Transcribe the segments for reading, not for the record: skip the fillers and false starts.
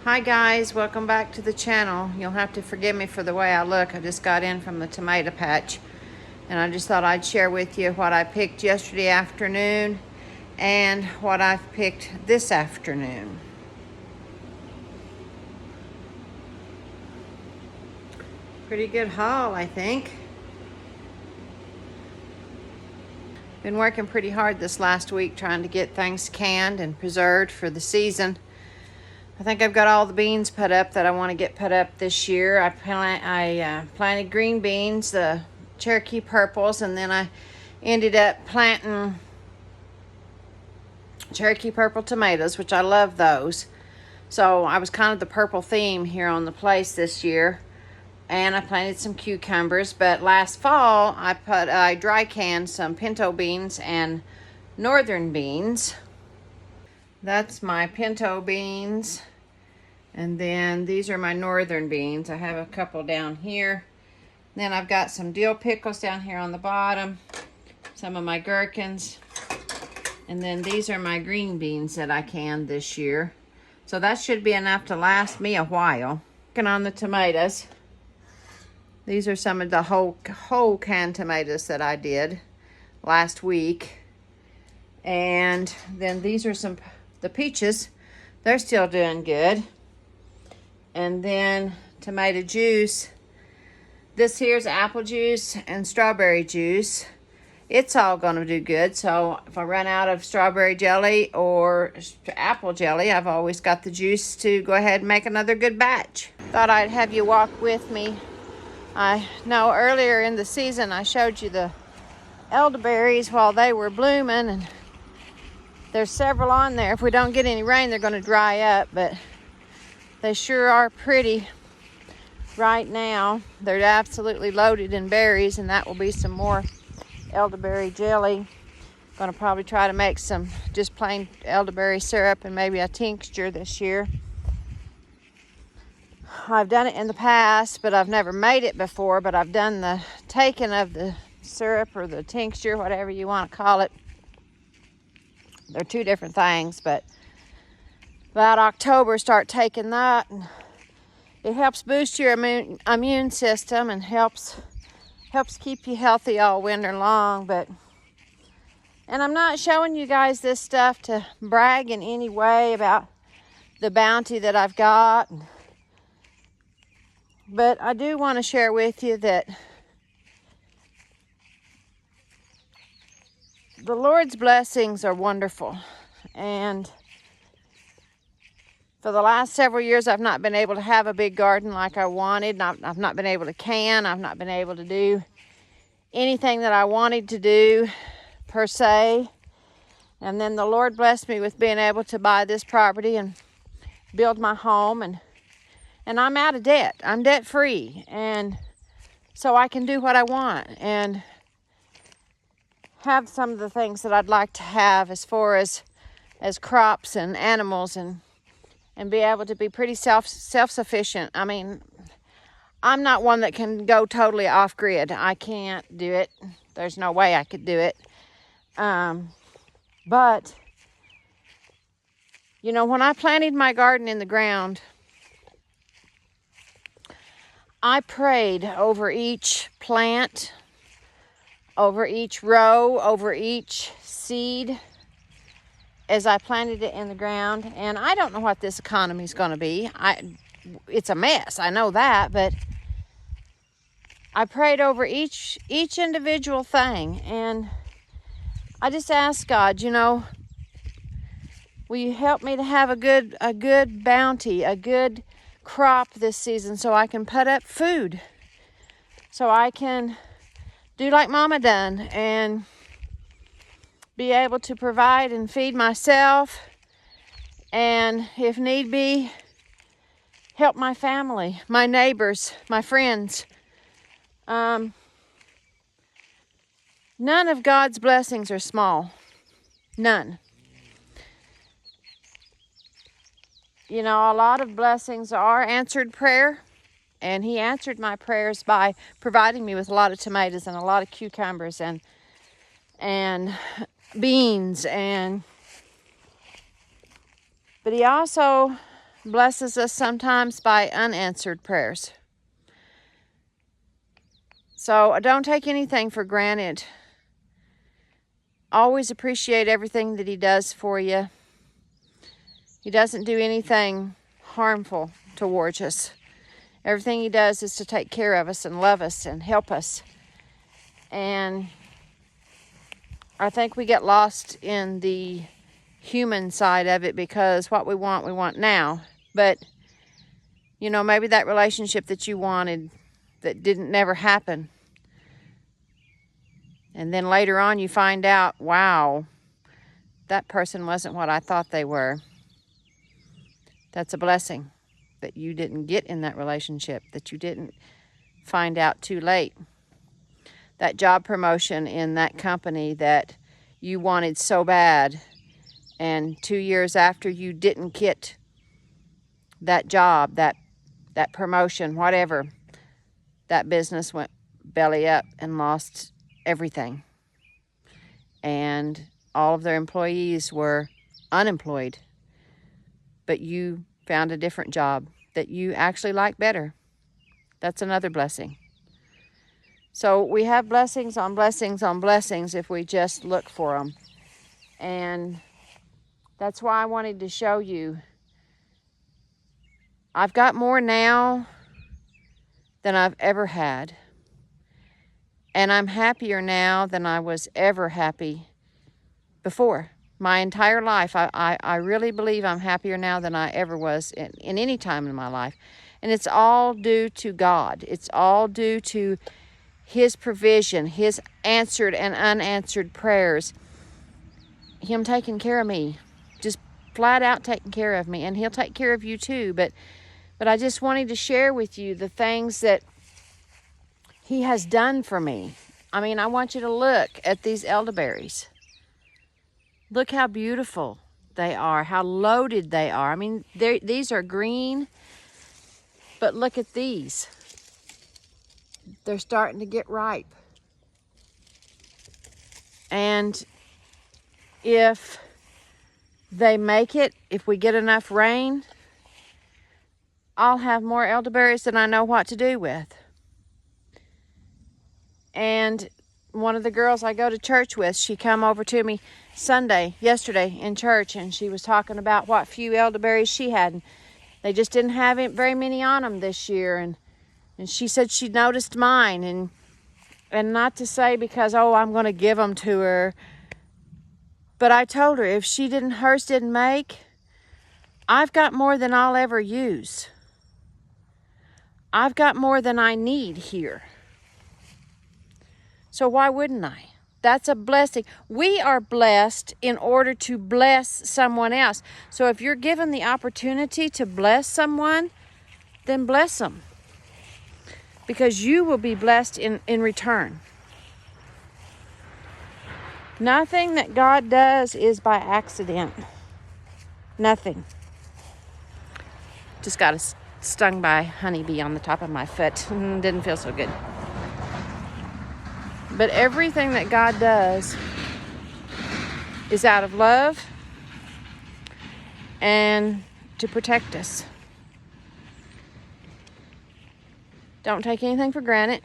Hi guys, welcome back to the channel. You'll have to forgive me for the way I look. I just got in from the tomato patch and I just thought I'd share with you what I picked yesterday afternoon and what I've picked this afternoon. Pretty good haul, I think. Been working pretty hard this last week trying to get things canned and preserved for the season. I think I've got all the beans put up that I want to get put up this year. I planted green beans, the Cherokee purples, and then I ended up planting Cherokee purple tomatoes, which I love those. So I was kind of the purple theme here on the place this year. And I planted some cucumbers, but last fall I dry canned some pinto beans and northern beans. That's my pinto beans. And then these are my northern beans. I have a couple down here. Then I've got some dill pickles down here on the bottom. Some of my gherkins. And then these are my green beans that I canned this year. So that should be enough to last me a while. Working on the tomatoes. These are some of the whole canned tomatoes that I did last week. And then these are the peaches. They're still doing good. And then tomato juice. This here's apple juice and strawberry juice. It's all going to do good. So if I run out of strawberry jelly or apple jelly, I've always got the juice to go ahead and make another good batch. Thought I'd have you walk with me. I know earlier in the season I showed you the elderberries while they were blooming, and there's several on there. If we don't get any rain, they're going to dry up, but they sure are pretty right now. They're absolutely loaded in berries, and that will be some more elderberry jelly. Going to probably try to make some just plain elderberry syrup and maybe a tincture this year. I've done it in the past, but I've never made it before, but I've done the taking of the syrup or the tincture, whatever you want to call it. They're two different things, but about October, start taking that. And it helps boost your immune system and helps keep you healthy all winter long. And I'm not showing you guys this stuff to brag in any way about the bounty that I've got. But I do want to share with you that the Lord's blessings are wonderful. And for the last several years, I've not been able to have a big garden like I wanted. I've not been able to can. I've not been able to do anything that I wanted to do, per se. And then the Lord blessed me with being able to buy this property and build my home. And I'm out of debt. I'm debt free. And so I can do what I want and have some of the things that I'd like to have as far as crops and animals and be able to be pretty self-sufficient. I mean, I'm not one that can go totally off grid. I can't do it. There's no way I could do it. But, you know, when I planted my garden in the ground, I prayed over each plant, over each row, over each seed as I planted it in the ground. And I don't know what this economy is going to be. It's a mess. I know that, but I prayed over each individual thing. And I just asked God, you know, will you help me to have a good bounty, a good crop this season so I can put up food, so I can do like Mama done and be able to provide and feed myself, and if need be, help my family, my neighbors, my friends. None of God's blessings are small. None. You know, a lot of blessings are answered prayer, and He answered my prayers by providing me with a lot of tomatoes and a lot of cucumbers and beans, but He also blesses us sometimes by unanswered prayers. So don't take anything for granted. Always appreciate everything that He does for you. He doesn't do anything harmful towards us. Everything He does is to take care of us and love us and help us. And I think we get lost in the human side of it because what we want now. But, you know, maybe that relationship that you wanted that didn't never happen. And then later on you find out, wow, that person wasn't what I thought they were. That's a blessing that you didn't get in that relationship, that you didn't find out too late. That job promotion in that company that you wanted so bad, and 2 years after you didn't get that job, that promotion, whatever, that business went belly up and lost everything. And all of their employees were unemployed. But you found a different job that you actually like better. That's another blessing. So we have blessings on blessings on blessings if we just look for them. And that's why I wanted to show you. I've got more now than I've ever had. And I'm happier now than I was ever happy before. My entire life, I really believe I'm happier now than I ever was in any time in my life. And it's all due to God. It's all due to His provision, His answered and unanswered prayers. Him taking care of me, just flat out taking care of me. And He'll take care of you too. But I just wanted to share with you the things that He has done for me. I mean, I want you to look at these elderberries. Look how beautiful they are, how loaded they are. I mean, these are green, but look at these. They're starting to get ripe. And if they make it, if we get enough rain, I'll have more elderberries than I know what to do with. And one of the girls I go to church with, she come over to me yesterday in church, and she was talking about what few elderberries she had. And they just didn't have very many on them this year. And she said she noticed mine. And not to say because, I'm going to give them to her. But I told her if hers didn't make, I've got more than I'll ever use. I've got more than I need here. So why wouldn't I? That's a blessing. We are blessed in order to bless someone else. So if you're given the opportunity to bless someone, then bless them. Because you will be blessed in return. Nothing that God does is by accident. Nothing. Just got stung by a honeybee on the top of my foot. Didn't feel so good. But everything that God does is out of love and to protect us. Don't take anything for granted.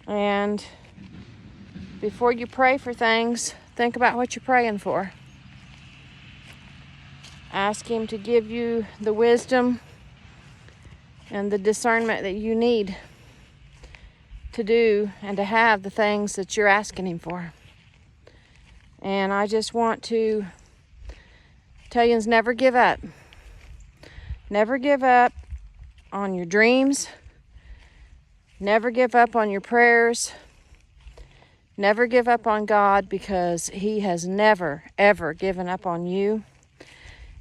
And before you pray for things, think about what you're praying for. Ask Him to give you the wisdom and the discernment that you need to do and to have the things that you're asking Him for. And I just want to tell you, never give up. Never give up on your dreams. Never give up on your prayers. Never give up on God, because He has never, ever given up on you,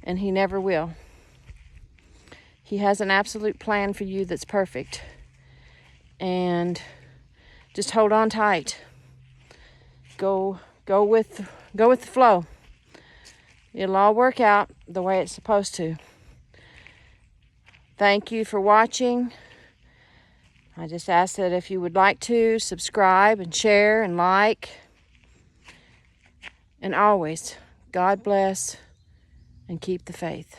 and He never will. He has an absolute plan for you that's perfect. And just hold on tight. Go with the flow. It'll all work out the way it's supposed to. Thank you for watching. I just ask that if you would like to, subscribe and share and like. And always, God bless and keep the faith.